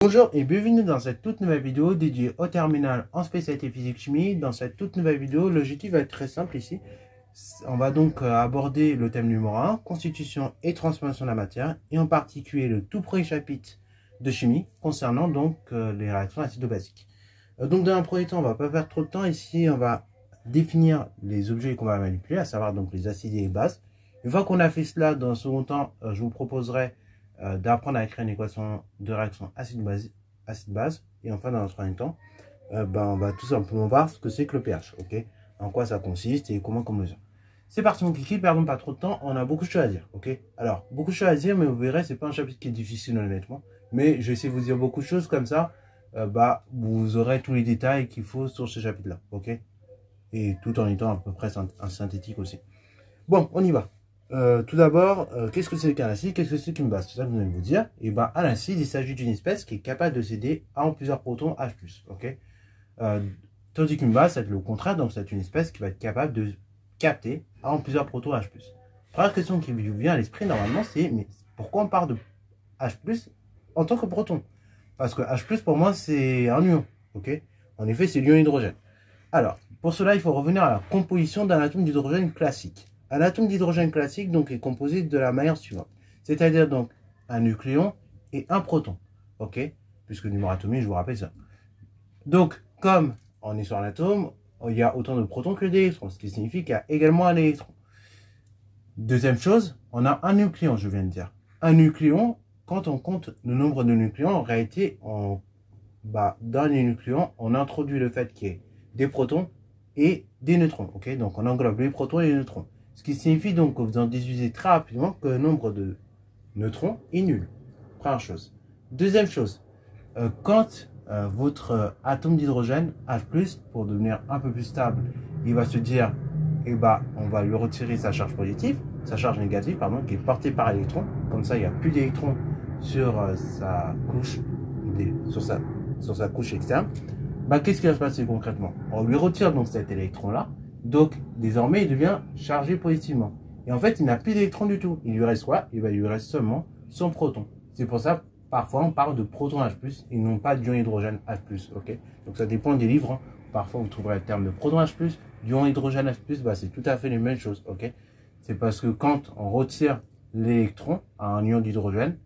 Bonjour et bienvenue dans cette toute nouvelle vidéo dédiée au terminal en spécialité physique-chimie. Dans cette toute nouvelle vidéo, l'objectif va être très simple ici. On va donc aborder le thème numéro 1, constitution et transformation de la matière, et en particulier le tout premier chapitre de chimie concernant donc les réactions acido-basiques. Donc dans un premier temps, on va pas perdre trop de temps. Ici, on va définir les objets qu'on va manipuler, à savoir donc les acides et les bases. Une fois qu'on a fait cela, dans un second temps, je vous proposerai d'apprendre à écrire une équation de réaction acide-base. Et enfin, dans un troisième temps, on va tout simplement voir ce que c'est que le pH, ok, en quoi ça consiste et comment on mesure. C'est parti mon kiki, perdons pas trop de temps, on a beaucoup de choses à dire, ok. Alors, beaucoup de choses à dire, mais vous verrez, c'est pas un chapitre qui est difficile honnêtement. Mais je vais essayer de vous dire beaucoup de choses comme ça, vous aurez tous les détails qu'il faut sur ce chapitre-là, ok. Et tout en étant à peu près un synthétique aussi. Bon, on y va. Tout d'abord, qu'est-ce que c'est qu'un acide? Qu'est-ce que c'est qu'une base? C'est ça que vous allez vous dire. Et un acide, il s'agit d'une espèce qui est capable de céder à en plusieurs protons H+. Ok. Tandis qu'une base, c'est le contraire, donc c'est une espèce qui va être capable de capter à en plusieurs protons H+. Première question qui vous vient à l'esprit normalement, c'est mais pourquoi on parle de H+ en tant que proton? Parce que H+ pour moi c'est un ion. Ok. En effet, c'est l'ion hydrogène. Alors, pour cela, il faut revenir à la composition d'un atome d'hydrogène classique. Un atome d'hydrogène classique donc est composé de la manière suivante, c'est-à-dire donc un nucléon et un proton, ok, puisque le numéro atomique, je vous rappelle ça. Donc, comme on est sur un atome, il y a autant de protons que d'électrons, ce qui signifie qu'il y a également un électron. Deuxième chose, on a un nucléon, je viens de dire. Un nucléon, quand on compte le nombre de nucléons, en réalité, dans les nucléons, on introduit le fait qu'il y ait des protons et des neutrons, ok. Donc, on englobe les protons et les neutrons. Ce qui signifie donc que vous en déduisez très rapidement que le nombre de neutrons est nul. Première chose. Deuxième chose, quand votre atome d'hydrogène H+, pour devenir un peu plus stable, il va se dire, on va lui retirer sa charge positive, sa charge négative, pardon, qui est portée par l'électron. Comme ça, il n'y a plus d'électrons sur sa couche, sur sa couche externe. Qu'est-ce qui va se passer concrètement? On lui retire donc cet électron-là. Donc, désormais, il devient chargé positivement. Et en fait, il n'a plus d'électrons du tout. Il lui reste quoi? Il lui reste seulement son proton. C'est pour ça, parfois, on parle de proton H+, et non pas d'ion hydrogène H+, ok? Donc, ça dépend des livres. Hein. Parfois, vous trouverez le terme de proton H+, d'ion hydrogène H+, c'est tout à fait les mêmes choses, ok? C'est parce que quand on retire l'électron à un ion d'hydrogène,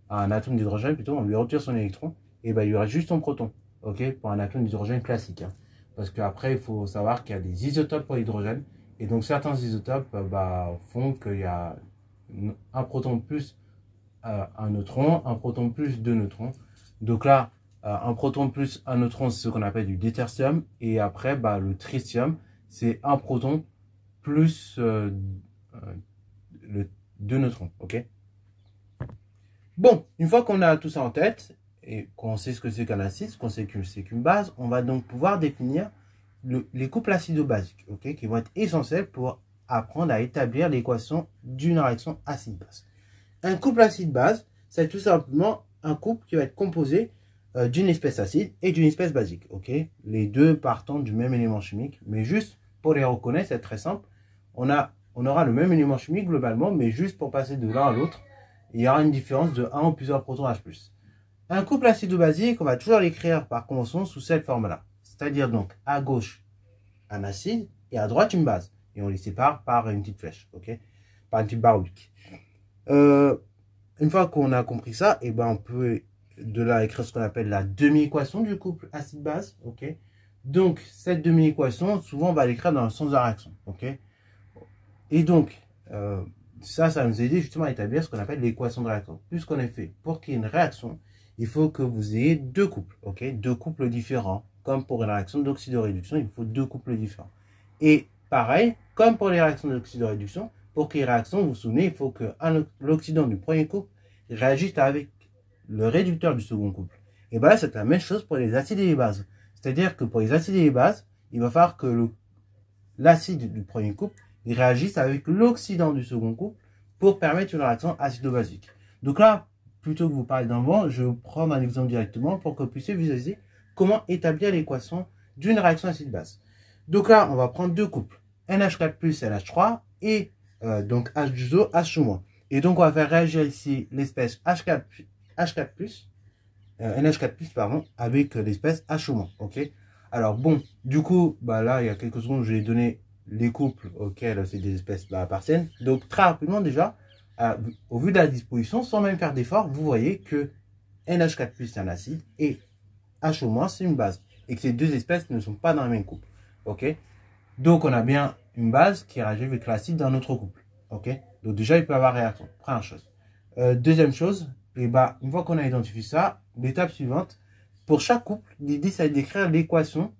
à un atome d'hydrogène plutôt, on lui retire son électron, et il lui reste juste son proton, ok? Pour un atome d'hydrogène classique, hein. Parce qu'après, il faut savoir qu'il y a des isotopes pour l'hydrogène. Et donc, certains isotopes font qu'il y a un proton plus un neutron, un proton plus deux neutrons. Donc là, un proton plus un neutron, c'est ce qu'on appelle du détertium. Et après, le tritium, c'est un proton plus deux neutrons. Ok. Bon, une fois qu'on a tout ça en tête, et qu'on sait ce que c'est qu'un acide, qu'on sait que c'est qu'une base, on va donc pouvoir définir les couples acido-basiques, okay, qui vont être essentiels pour apprendre à établir l'équation d'une réaction acide-base. Un couple acide-base, c'est tout simplement un couple qui va être composé d'une espèce acide et d'une espèce basique, okay, les deux partant du même élément chimique, mais juste pour les reconnaître, c'est très simple, on aura le même élément chimique globalement, mais juste pour passer de l'un à l'autre, il y aura une différence de 1 ou plusieurs protons H+. Un couple acido-basique, on va toujours l'écrire par convention sous cette forme-là. C'est-à-dire donc à gauche un acide et à droite une base. Et on les sépare par une petite flèche, ok, par une petite barre oblique. Une fois qu'on a compris ça, on peut de là écrire ce qu'on appelle la demi-équation du couple acide-base, ok. Donc cette demi-équation, souvent on va l'écrire dans le sens de la réaction, ok. Et donc ça va nous aider justement à établir ce qu'on appelle l'équation de réaction. Puisqu'en effet, pour qu'il y ait une réaction, il faut que vous ayez deux couples, ok, deux couples différents. Comme pour une réaction d'oxydoréduction, il faut deux couples différents. Et pareil, comme pour les réactions d'oxydoréduction, pour qu'il y ait réaction, vous vous souvenez, il faut que l'oxydant du premier couple réagisse avec le réducteur du second couple. Et là, c'est la même chose pour les acides et les bases. C'est-à-dire que pour les acides et les bases, il va falloir que l'acide du premier couple réagisse avec l'oxydant du second couple pour permettre une réaction acido-basique. Donc là, plutôt que vous parler d'un vent, je vais vous prendre un exemple directement pour que vous puissiez visualiser comment établir l'équation d'une réaction acide-base. Donc là, on va prendre deux couples, NH4+, NH3, et donc H2O, H2-. Et donc, on va faire réagir ici l'espèce H4+, NH4+, pardon, avec l'espèce H-. Ok. Alors bon, du coup, bah là, il y a quelques secondes, je vais donner les couples auxquels c'est des espèces appartiennent. Donc très rapidement déjà, au vu de la disposition, sans même faire d'effort, vous voyez que NH4+, c'est un acide et H- c'est une base. Et que ces deux espèces ne sont pas dans le même couple. Ok. Donc on a bien une base qui réagit avec l'acide dans notre couple. Ok. Donc déjà, il peut y avoir réaction. Première chose. Deuxième chose, et bah, une fois qu'on a identifié ça, l'étape suivante, pour chaque couple, l'idée c'est d'écrire l'équation,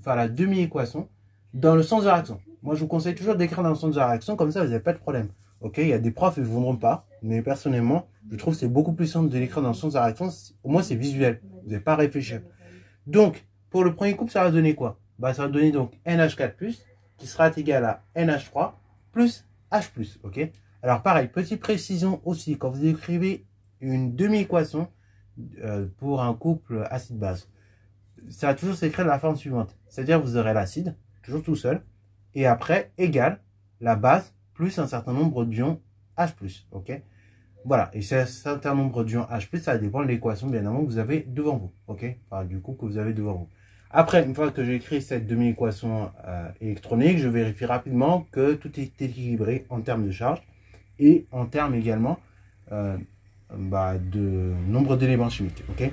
enfin la demi-équation, dans le sens de réaction. Moi, je vous conseille toujours d'écrire dans le sens de réaction, comme ça, vous n'avez pas de problème. Ok, il y a des profs, ils ne voudront pas, mais personnellement, je trouve que c'est beaucoup plus simple de l'écrire dans le sens de réaction. Au moins, c'est visuel. Vous n'avez pas à réfléchir. Donc, pour le premier couple, ça va donner quoi? Bah, ça va donner donc NH4+, qui sera égal à NH3 plus H+. Ok. Alors, pareil, petite précision aussi, quand vous écrivez une demi-équation pour un couple acide-base, ça va toujours s'écrire de la forme suivante. C'est-à-dire, vous aurez l'acide, toujours tout seul, et après, égal la base plus un certain nombre d'ions H+. Ok. Voilà, et c'est un certain nombre d'ions H+, ça dépend de l'équation, bien évidemment, que vous avez devant vous. Ok. Enfin, du coup, que vous avez devant vous. Après, une fois que j'ai écrit cette demi-équation électronique, je vérifie rapidement que tout est équilibré en termes de charge et en termes également de nombre d'éléments chimiques. Ok.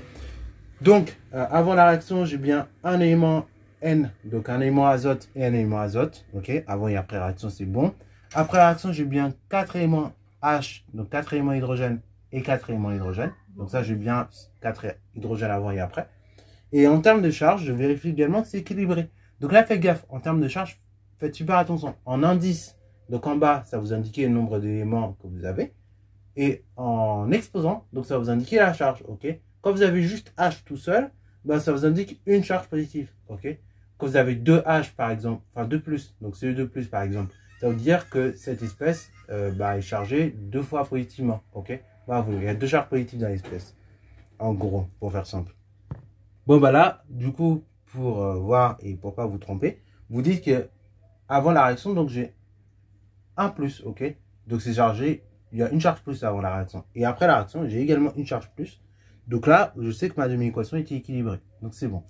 Donc, avant la réaction, j'ai bien un élément N, donc un élément azote et un élément azote. Ok. Avant et après la réaction, c'est bon. Après la réaction, j'ai bien 4 éléments H, donc 4 éléments hydrogène et 4 éléments hydrogène. Donc ça, j'ai bien 4 hydrogènes avant et après. Et en termes de charge, je vérifie également que c'est équilibré. Donc là, faites gaffe. En termes de charge, faites super attention. En indice, donc en bas, ça vous indique le nombre d'éléments que vous avez. Et en exposant, donc ça vous indique la charge. Ok. Quand vous avez juste H tout seul, ben, ça vous indique une charge positive. Ok. Quand vous avez 2 H par exemple, enfin 2 plus, donc CE2 par exemple, ça veut dire que cette espèce est chargée 2 fois positivement. Ok. Bravo, il y a 2 charges positives dans l'espèce. En gros, pour faire simple. Bon, bah là, du coup, pour voir et pour pas vous tromper, vous dites que avant la réaction, donc j'ai un plus, ok? Donc c'est chargé, il y a une charge plus avant la réaction. Et après la réaction, j'ai également une charge plus. Donc là, je sais que ma demi-équation était équilibrée. Donc c'est bon.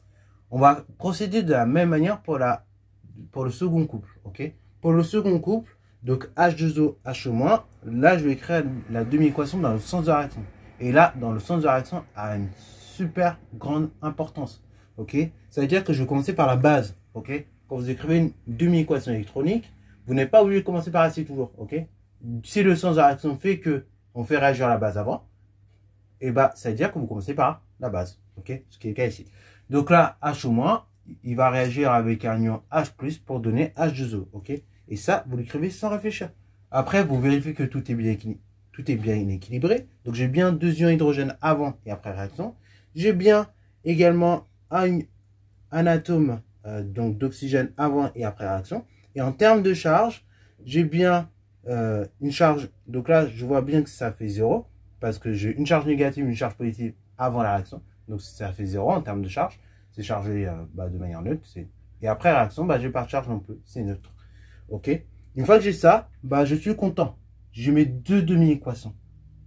On va procéder de la même manière pour le second couple, ok? Pour le second couple, donc H2O, H-, là, je vais écrire la demi-équation dans le sens de la réaction. Et là, dans le sens de la réaction, a une super grande importance, ok? Ça veut dire que je vais commencer par la base, ok? Quand vous écrivez une demi-équation électronique, vous n'êtes pas obligé de commencer par l'acide toujours, ok? Si le sens de la réaction fait que on fait réagir la base avant, et bah, ça veut dire que vous commencez par la base, ok? Ce qui est le cas ici. Donc là, H-, il va réagir avec un ion H+, pour donner H2O, ok? Et ça, vous l'écrivez sans réfléchir. Après, vous vérifiez que tout est bien équilibré. Donc j'ai bien 2 ions hydrogène avant et après réaction. J'ai bien également un atome donc d'oxygène avant et après réaction. Et en termes de charge, j'ai bien une charge. Donc là, je vois bien que ça fait 0 parce que j'ai une charge négative, une charge positive avant la réaction. Donc ça fait 0 en termes de charge. C'est chargé de manière neutre. Et après réaction, j'ai pas de charge non plus. C'est neutre. Ok. Une fois que j'ai ça, je suis content. J'ai mes 2 demi-équations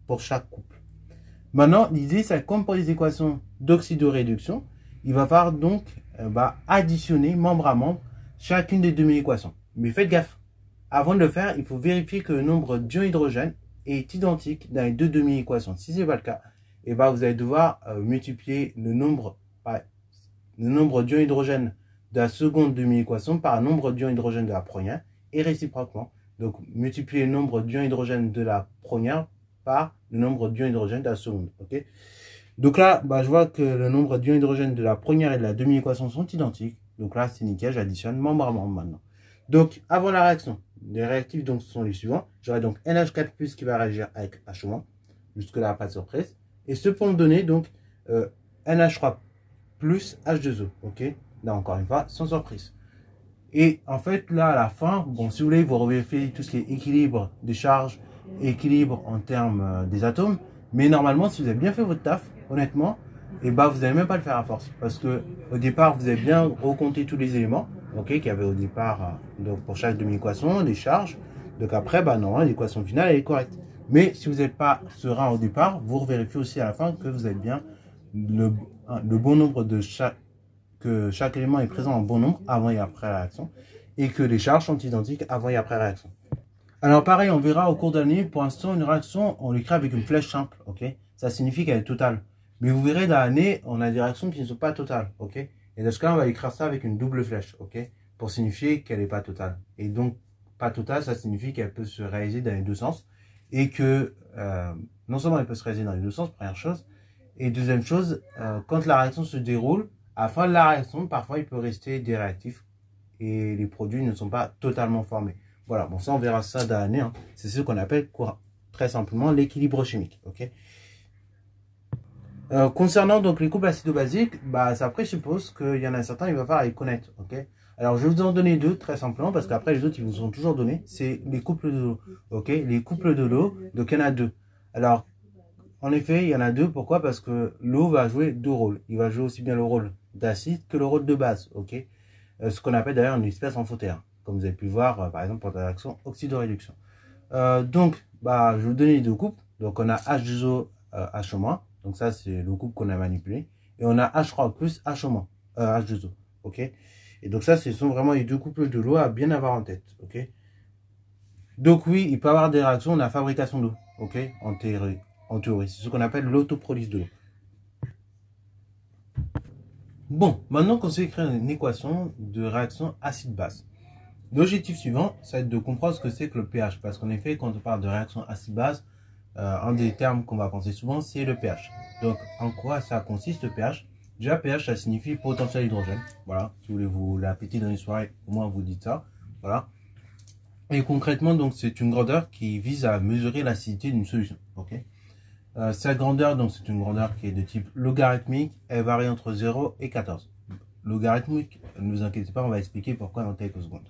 pour chaque couple. Maintenant, l'idée, c'est comme pour les équations d'oxydoréduction, il va falloir donc additionner membre à membre chacune des demi-équations. Mais faites gaffe. Avant de le faire, il faut vérifier que le nombre d'ions hydrogène est identique dans les 2 demi-équations. Si ce n'est pas le cas, vous allez devoir multiplier le nombre d'ions hydrogène de la seconde demi-équation par le nombre d'ions hydrogène de la première et réciproquement. Donc, multiplier le nombre d'ions hydrogène de la première par le nombre d'ions hydrogène de la seconde. Ok. Donc là, je vois que le nombre d'ions hydrogène de la première et de la demi-équation sont identiques. Donc là, c'est nickel, j'additionne membre à membre maintenant. Donc, avant la réaction, les réactifs donc, sont les suivants. J'aurai donc NH4+, qui va réagir avec H-. Jusque-là, pas de surprise. Et ce pour me donner donc NH3 plus H2O. Ok. Là, encore une fois, sans surprise. Et en fait, là, à la fin, bon, si vous voulez, vous revérifiez tout ce qui est équilibre des charges, équilibre en termes des atomes. Mais normalement, si vous avez bien fait votre taf, honnêtement, vous n'allez même pas le faire à force. Parce que au départ, vous avez bien recompté tous les éléments, ok, qu'il y avait au départ, donc pour chaque demi-équation, les charges. Donc après, normalement, l'équation finale, elle est correcte. Mais si vous n'êtes pas serein au départ, vous revérifiez aussi à la fin que vous êtes bien le bon nombre de que chaque élément est présent en bon nombre avant et après réaction, et que les charges sont identiques avant et après réaction. Alors pareil, on verra au cours de l'année, pour l'instant, une réaction, on l'écrit avec une flèche simple, ok? Ça signifie qu'elle est totale. Mais vous verrez, dans l'année, on a des réactions qui ne sont pas totales, ok? Et dans ce cas, on va écrire ça avec une double flèche, ok? Pour signifier qu'elle n'est pas totale. Et donc, pas totale, ça signifie qu'elle peut se réaliser dans les deux sens. Et que, non seulement elle peut se réaliser dans les deux sens, première chose. Et deuxième chose, quand la réaction se déroule, à la fin de la réaction, parfois, il peut rester des réactifs. Et les produits ne sont pas totalement formés. Voilà, bon ça on verra ça dans l'année, hein. C'est ce qu'on appelle très simplement l'équilibre chimique, ok. Concernant donc les couples acido-basiques, bah ça présuppose qu'il y en a certains, il va falloir les connaître, ok. Alors je vais vous en donner deux très simplement parce qu'après les autres ils vous sont toujours donnés, c'est les couples de l'eau, ok. Les couples de l'eau, donc il y en a deux. Alors en effet il y en a deux, pourquoi? Parce que l'eau va jouer deux rôles, il va jouer aussi bien le rôle d'acide que le rôle de base, ok. Ce qu'on appelle d'ailleurs une espèce amphotère, comme vous avez pu voir par exemple pour la réaction oxydoréduction. Donc, bah, je vais vous donner les deux couples. Donc, on a H2O, H-, donc ça c'est le couple qu'on a manipulé. Et on a H3 plus H-, H2O, ok. Et donc ça, ce sont vraiment les deux couples de l'eau à bien avoir en tête, ok. Donc oui, il peut y avoir des réactions de la fabrication d'eau, ok, en théorie. C'est ce qu'on appelle l'autoprolyse de l'eau. Bon, maintenant qu'on sait écrire une équation de réaction acide-base, l'objectif suivant, ça va être de comprendre ce que c'est que le pH. Parce qu'en effet, quand on parle de réaction acide-base, un des termes qu'on va penser souvent, c'est le pH. Donc, en quoi ça consiste le pH? Déjà, pH, ça signifie potentiel hydrogène. Voilà, si vous voulez vous l'appeler dans les soirées, au moins vous dites ça. Voilà. Et concrètement, donc, c'est une grandeur qui vise à mesurer l'acidité d'une solution. Ok. Cette grandeur, donc, c'est une grandeur qui est de type logarithmique. Elle varie entre 0 et 14. Logarithmique, ne vous inquiétez pas, on va expliquer pourquoi dans quelques secondes.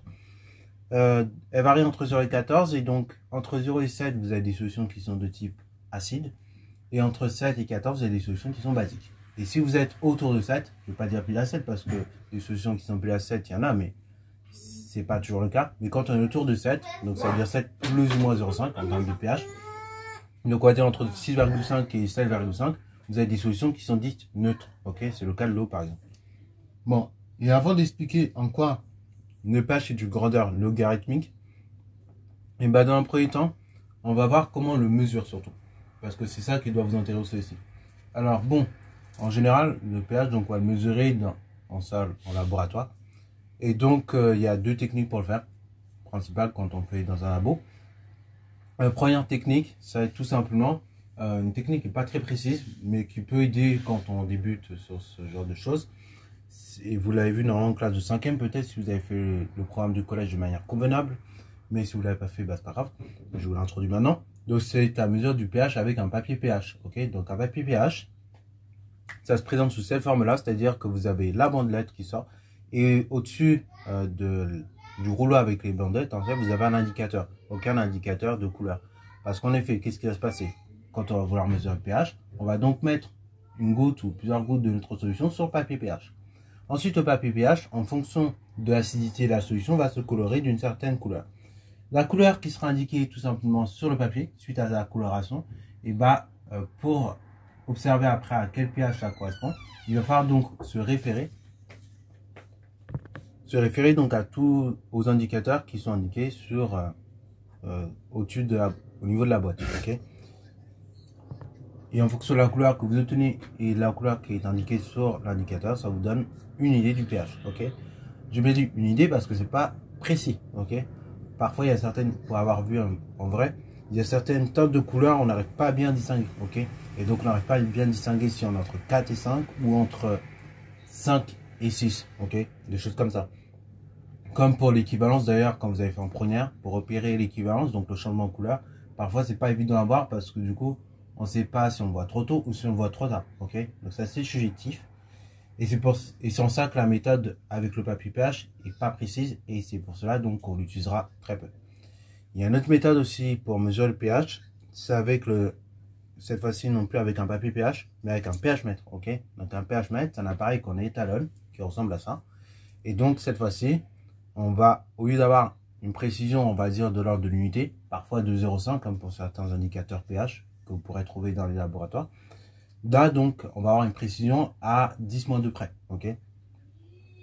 Elle varie entre 0 et 14, et donc entre 0 et 7, vous avez des solutions qui sont de type acide, et entre 7 et 14, vous avez des solutions qui sont basiques. Et si vous êtes autour de 7, je ne vais pas dire pile à 7, parce que les solutions qui sont pile à 7, il y en a, mais c'est pas toujours le cas. Mais quand on est autour de 7, donc ça veut dire 7 plus ou moins 0,5 en termes de pH, donc on va dire entre 6,5 et 7,5, vous avez des solutions qui sont dites neutres, ok. C'est le cas de l'eau par exemple. Bon, et avant d'expliquer en quoi le pH est d'une grandeur logarithmique, et ben dans un premier temps, on va voir comment on le mesure surtout. Parce que c'est ça qui doit vous intéresser ici. Alors bon, en général, le pH, donc on va le mesurer en salle, en laboratoire. Et donc il y a deux techniques pour le faire. Principale quand on le fait dans un labo. Première technique, ça va être tout simplement une technique qui n'est pas très précise, mais qui peut aider quand on débute sur ce genre de choses. Et vous l'avez vu normalement en classe de 5e, peut-être si vous avez fait le programme du collège de manière convenable. Mais si vous ne l'avez pas fait, bah, c'est pas grave. Je vous l'introduis maintenant. Donc c'est à mesure du pH avec un papier pH. Ok, donc un papier pH, ça se présente sous cette forme-là, c'est-à-dire que vous avez la bandelette qui sort. Et au-dessus du rouleau avec les bandelettes, en fait, vous avez un indicateur. Aucun indicateur de couleur. Parce qu'en effet, qu'est-ce qui va se passer? Quand on va vouloir mesurer le pH, on va donc mettre une goutte ou plusieurs gouttes de notre solution sur le papier pH. Ensuite, le papier pH, en fonction de l'acidité de la solution, va se colorer d'une certaine couleur. La couleur qui sera indiquée tout simplement sur le papier, suite à la coloration, et bah, pour observer après à quel pH ça correspond, il va falloir donc se référer donc à tous aux indicateurs qui sont indiqués sur au-dessus au niveau de la boîte. Okay. Et en fonction de la couleur que vous obtenez et de la couleur qui est indiquée sur l'indicateur, ça vous donne une idée du pH. Ok. Je me dis une idée parce que c'est pas précis. Ok. Parfois il y a certaines, pour avoir vu en vrai, il y a certaines teintes de couleurs on n'arrive pas à bien distinguer. Ok. Et donc on n'arrive pas à bien distinguer si on est entre 4 et 5 ou entre 5 et 6. Ok. Des choses comme ça. Comme pour l'équivalence d'ailleurs, quand vous avez fait en première, pour repérer l'équivalence, donc le changement de couleur, parfois c'est pas évident à voir parce que du coup, on ne sait pas si on voit trop tôt ou si on voit trop tard. Ok, donc c'est assez subjectif. Et c'est en ça que la méthode avec le papier pH est pas précise et c'est pour cela donc qu'on l'utilisera très peu. Il y a une autre méthode aussi pour mesurer le pH, c'est avec cette fois-ci non plus avec un papier pH, mais avec un pH mètre. Ok, donc un pH mètre, c'est un appareil qu'on étalonne qui ressemble à ça. Et donc cette fois-ci, on va, au lieu d'avoir une précision, on va dire de l'ordre de l'unité, parfois de 0,5 comme pour certains indicateurs pH que vous pourrez trouver dans les laboratoires, Là, donc, on va avoir une précision à 10-2 près. Ok.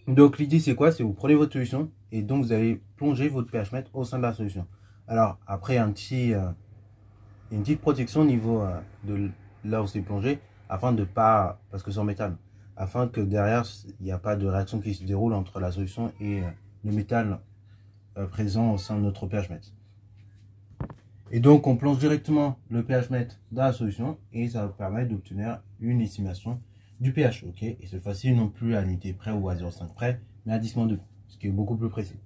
Donc, l'idée, c'est quoi? C'est vous prenez votre solution et donc vous allez plonger votre pH mètre au sein de la solution. Alors, après, une petite protection au niveau de là où c'est plongé, afin de pas, parce que c'est en métal, afin que derrière, il n'y a pas de réaction qui se déroule entre la solution et le métal présent au sein de notre pH mètre. Et donc, on plonge directement le pH mètre dans la solution et ça va permettre d'obtenir une estimation du pH, ok? Et cette fois-ci, non plus à l'unité près ou à 0,5 près, mais à 10-2, ce qui est beaucoup plus précis.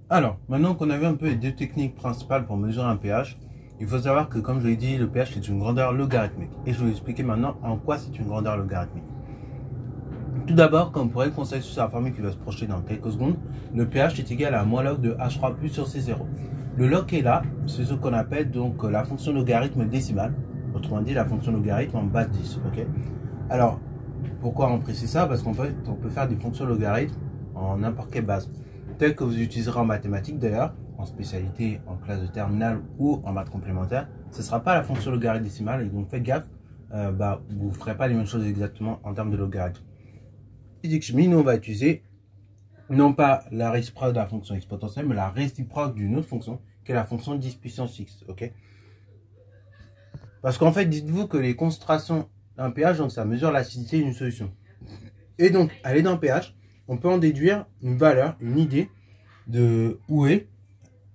Alors, maintenant qu'on a vu un peu les deux techniques principales pour mesurer un pH, il faut savoir que, comme je l'ai dit, le pH est une grandeur logarithmique. Et je vais vous expliquer maintenant en quoi c'est une grandeur logarithmique. Tout d'abord, comme vous pourrez le constater sur la formule qui va se projeter dans quelques secondes, le pH est égal à moins log de H3+ sur C0. Le log qui est là, c'est ce qu'on appelle donc la fonction logarithme décimale, autrement dit la fonction logarithme en base 10. Okay. Alors, pourquoi on précise ça? Parce qu'on peut faire des fonctions logarithmes en n'importe quelle base, telles que vous utiliserez en mathématiques d'ailleurs, en spécialité, en classe de terminale ou en maths complémentaire. Ce ne sera pas la fonction logarithme décimale, et donc faites gaffe, vous ne ferez pas les mêmes choses exactement en termes de logarithme. En physique chimie, nous on va utiliser non pas la réciproque de la fonction exponentielle, mais la réciproque d'une autre fonction, qui est la fonction 10 puissance x. Ok. Parce qu'en fait, dites-vous que les concentrations d'un pH, donc ça mesure l'acidité d'une solution. Et donc, à l'aide d'un pH, on peut en déduire une valeur, une idée de où est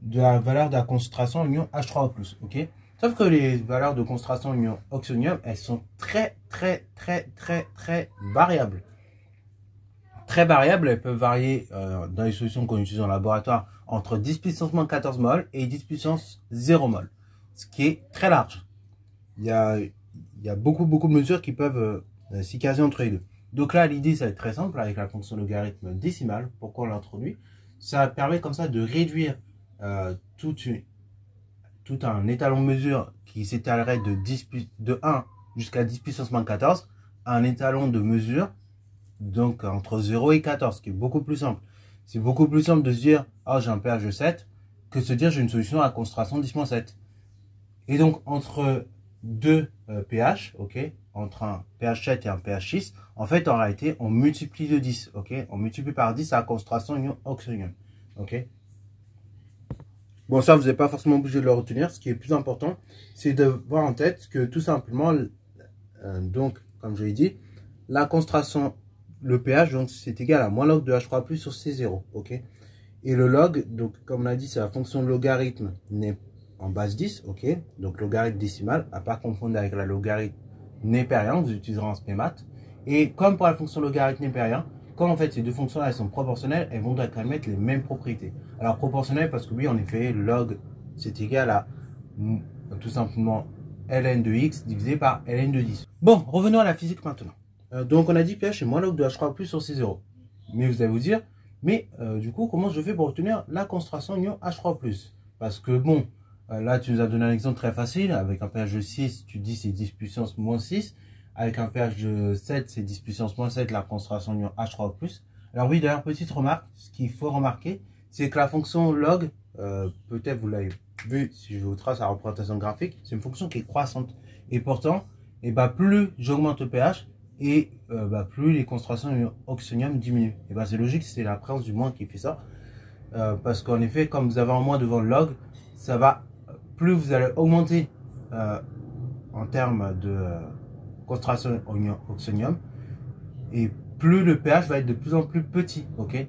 de la valeur de la concentration en ion H3O+. Ok. Sauf que les valeurs de concentration en ion oxonium, elles sont très variables. Très variables, elles peuvent varier dans les solutions qu'on utilise en laboratoire entre 10 puissance moins 14 mol et 10 puissance 0 mol, ce qui est très large. Il y a beaucoup de mesures qui peuvent s'y caser entre les deux. Donc là, l'idée, ça va être très simple avec la fonction logarithme décimale. Pourquoi on l'introduit? Ça permet comme ça de réduire tout un étalon de mesure qui s'étalerait de 1 jusqu'à 10 puissance moins 14 à un étalon de mesure donc entre 0 et 14, ce qui est beaucoup plus simple. C'est beaucoup plus simple de se dire « Oh, j'ai un pH de 7 » que de se dire « J'ai une solution à concentration 10-7 ». Et donc, entre deux pH, ok, entre un pH 7 et un pH 6, en fait, en réalité, on multiplie de 10, ok. On multiplie par 10 à la concentration ion oxonium, ok. Bon, ça, vous n'êtes pas forcément obligé de le retenir. Ce qui est plus important, c'est de voir en tête que tout simplement, donc, comme je l'ai dit, la concentration, le pH, donc c'est égal à moins log de H3+ sur C0, ok. Et le log, donc comme on a dit, c'est la fonction logarithme en base 10, ok. Donc logarithme décimal, à pas confondre avec la logarithme népérien, vous utiliserez en spémat. Et comme pour la fonction logarithme népérien, comme en fait ces deux fonctions elles sont proportionnelles, elles vont admettre les mêmes propriétés. Alors proportionnelles parce que oui, en effet, log c'est égal à tout simplement ln de x divisé par ln de 10. Bon, revenons à la physique maintenant. Donc on a dit pH est moins log de H3+ sur C0. Mais vous allez vous dire, mais du coup, comment je fais pour obtenir la concentration ion H3+? Parce que bon, là tu nous as donné un exemple très facile, avec un pH de 6, tu dis c'est 10 puissance moins 6. Avec un pH de 7, c'est 10 puissance moins 7, la concentration ion H3+. Alors oui, d'ailleurs, petite remarque, ce qu'il faut remarquer, c'est que la fonction log, peut-être vous l'avez vu si je vous trace la représentation graphique, c'est une fonction qui est croissante. Et pourtant, plus j'augmente le pH, et plus les concentrations oxonium diminuent. Et c'est logique, c'est la présence du moins qui fait ça. Parce qu'en effet, comme vous avez un moins devant le log, ça va, plus vous allez augmenter en termes de concentration oxonium, et plus le pH va être de plus en plus petit, ok.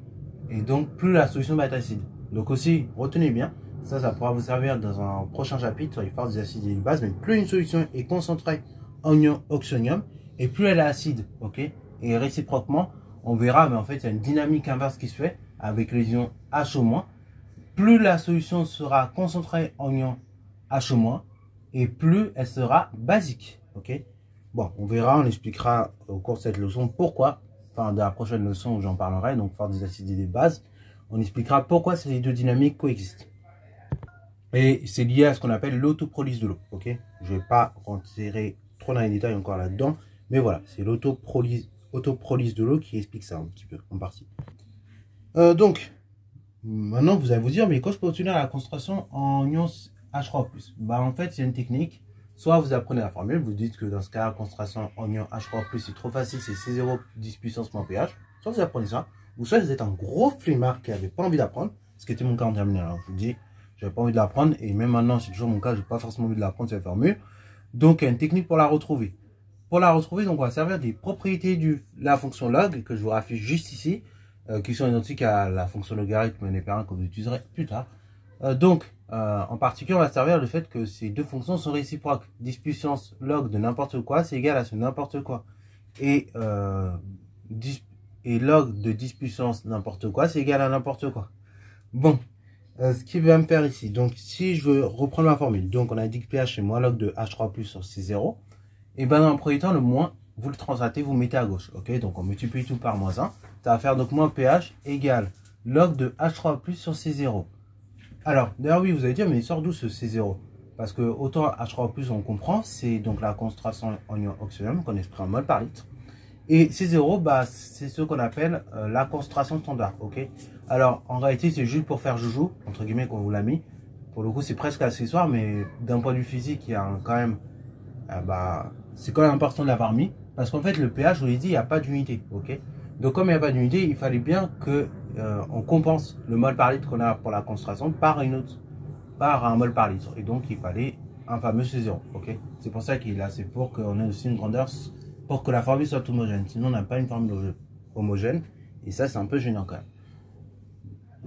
Et donc plus la solution va être acide. Donc aussi, retenez bien, ça pourra vous servir dans un prochain chapitre sur les forces des acides et des bases, mais plus une solution est concentrée en ion oxonium, et plus elle est acide, ok. Et réciproquement, on verra, mais en fait, il y a une dynamique inverse qui se fait avec les ions HO-. Plus la solution sera concentrée en ion HO-, et plus elle sera basique, ok. Bon, on verra, on expliquera au cours de cette leçon pourquoi, enfin dans la prochaine leçon où j'en parlerai, donc force des acides et des bases, on expliquera pourquoi ces deux dynamiques coexistent. Et c'est lié à ce qu'on appelle l'autoprolyse de l'eau, ok. Je ne vais pas rentrer trop dans les détails encore là-dedans, mais voilà, c'est l'autoprolyse de l'eau qui explique ça un petit peu, en partie. Donc, maintenant vous allez vous dire, mais quand je peux obtenir la concentration en ions H3+, en fait, c'est une technique, Soit vous apprenez la formule, vous dites que dans ce cas, concentration oignon H3+, c'est trop facile, c'est C0 10 puissance moins pH. Soit vous apprenez ça, ou soit vous êtes un gros flemmard qui n'avait pas envie d'apprendre, ce qui était mon cas en terminale. Alors, je vous dis, j'avais pas envie de l'apprendre, et même maintenant, c'est toujours mon cas, j'ai pas forcément envie de l'apprendre cette formule. Donc, il y a une technique pour la retrouver. Pour la retrouver, donc, on va servir des propriétés de la fonction log, que je vous affiche juste ici, qui sont identiques à la fonction logarithme népérien que vous utiliserez plus tard. En particulier, on va servir le fait que ces deux fonctions sont réciproques. 10 puissance log de n'importe quoi, c'est égal à ce n'importe quoi. Et log de 10 puissance n'importe quoi, c'est égal à n'importe quoi. Bon, ce qui va me faire ici, donc si je veux reprendre ma formule, donc on a dit que pH c'est moins log de H3+ sur C0, et bien dans le premier temps, le moins, vous le translatez, vous mettez à gauche. Ok, donc on multiplie tout par moins 1, ça va faire donc moins pH égale log de H3+ sur C0. Alors, d'ailleurs, oui, vous allez dire, mais il sort d'où ce C0? Parce que autant H3+, on comprend, c'est donc la concentration en ion oxygène qu'on exprime en mol par litre. Et C0, bah, c'est ce qu'on appelle la concentration standard, ok? Alors, en réalité, c'est juste pour faire joujou, entre guillemets, qu'on vous l'a mis. Pour le coup, c'est presque accessoire, mais d'un point de vue physique, il y a quand même, c'est quand même important de l'avoir mis. Parce qu'en fait, le pH, je vous l'ai dit, il n'y a pas d'unité, ok? Donc, comme il n'y a pas d'unité, il fallait bien que on compense le mol par litre qu'on a pour la concentration par un mol par litre. Et donc, il fallait un fameux C0, ok? C'est pour ça qu'il est là, c'est pour qu'on ait aussi une grandeur, pour que la formule soit homogène. Sinon, on n'a pas une formule homogène. Et ça, c'est un peu gênant quand même.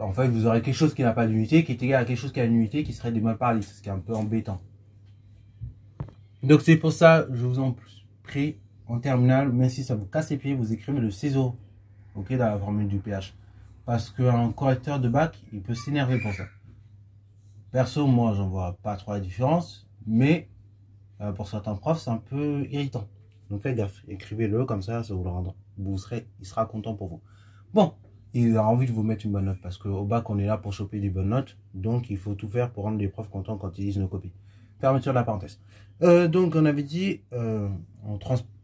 En fait, vous aurez quelque chose qui n'a pas d'unité, qui est égal à quelque chose qui a une unité, qui serait des mols par litre, ce qui est un peu embêtant. Donc, c'est pour ça, je vous en prie, en terminale, même si ça vous casse les pieds, vous écrivez le C0, ok, dans la formule du pH. Parce qu'un correcteur de bac, il peut s'énerver pour ça. Perso, moi, j'en vois pas trop la différence, mais pour certains profs, c'est un peu irritant. Donc faites gaffe, écrivez-le comme ça vous le rendra. Il sera content pour vous. Bon, il a envie de vous mettre une bonne note parce qu'au bac, on est là pour choper des bonnes notes. Donc il faut tout faire pour rendre les profs contents quand ils lisent nos copies. Fermeture de la parenthèse. Donc on avait dit,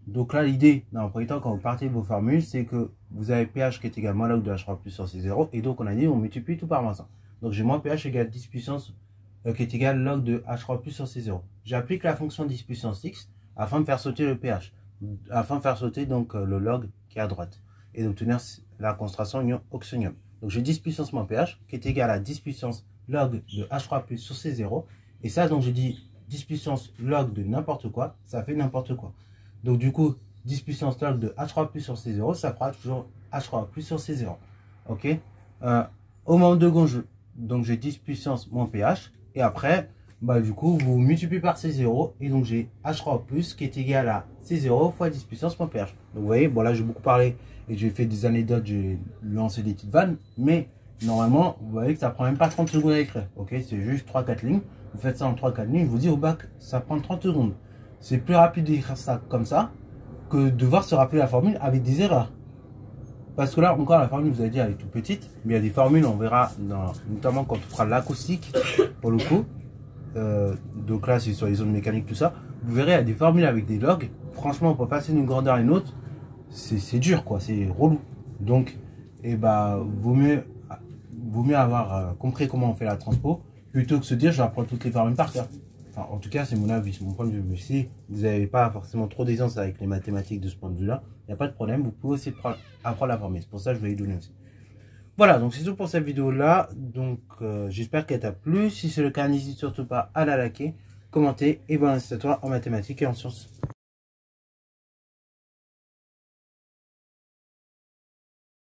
donc là l'idée, dans le premier temps, quand vous partez de vos formules, c'est que vous avez pH qui est égal à moins log de H3+ sur C0. Et donc on a dit, on multiplie tout par moins 1. Donc j'ai moins pH égale 10 puissance qui est égal log de H3+ sur C0. J'applique la fonction 10 puissance x afin de faire sauter le pH, afin de faire sauter donc le log qui est à droite et d'obtenir la concentration ion oxygène. Donc j'ai 10 puissance moins pH qui est égal à 10 puissance log de H3+ sur C0. Et ça, donc j'ai dit 10 puissance log de n'importe quoi, ça fait n'importe quoi. Donc du coup, 10 puissance log de H3+ sur C0, ça fera toujours H3+ sur C0. Ok. Au moment de seconde, donc j'ai 10 puissance moins pH. Et après, bah du coup, vous multipliez par C0. Et donc j'ai H3+ qui est égal à C0 fois 10 puissance moins pH. Donc vous voyez, bon là j'ai beaucoup parlé et j'ai fait des anecdotes, j'ai lancé des petites vannes. Mais normalement, vous voyez que ça prend même pas 30 secondes à écrire. Ok, c'est juste 3-4 lignes. Vous faites ça en 3-4 lignes. Je vous dis au bac, ça prend 30 secondes. C'est plus rapide d'écrire ça comme ça que de devoir se rappeler la formule avec des erreurs. Parce que là, encore, la formule, vous avez dit, elle est toute petite. Mais il y a des formules, on verra, notamment quand on fera l'acoustique, pour le coup. Donc là, c'est sur les zones mécaniques, tout ça. Vous verrez, il y a des formules avec des logs. Franchement, pour passer d'une grandeur à une autre, c'est dur, quoi. C'est relou. Donc, vaut mieux avoir compris comment on fait la transpo, plutôt que se dire, je vais apprendre toutes les formules par cœur. Enfin, en tout cas, c'est mon avis, c'est mon point de vue. Mais si vous n'avez pas forcément trop d'aisance avec les mathématiques de ce point de vue-là, il n'y a pas de problème. Vous pouvez aussi apprendre la formule. C'est pour ça que je vais y donner aussi. Voilà, donc c'est tout pour cette vidéo-là. Donc, j'espère qu'elle t'a plu. Si c'est le cas, n'hésite surtout pas à la liker, commenter et bon, c'est à toi en mathématiques et en sciences.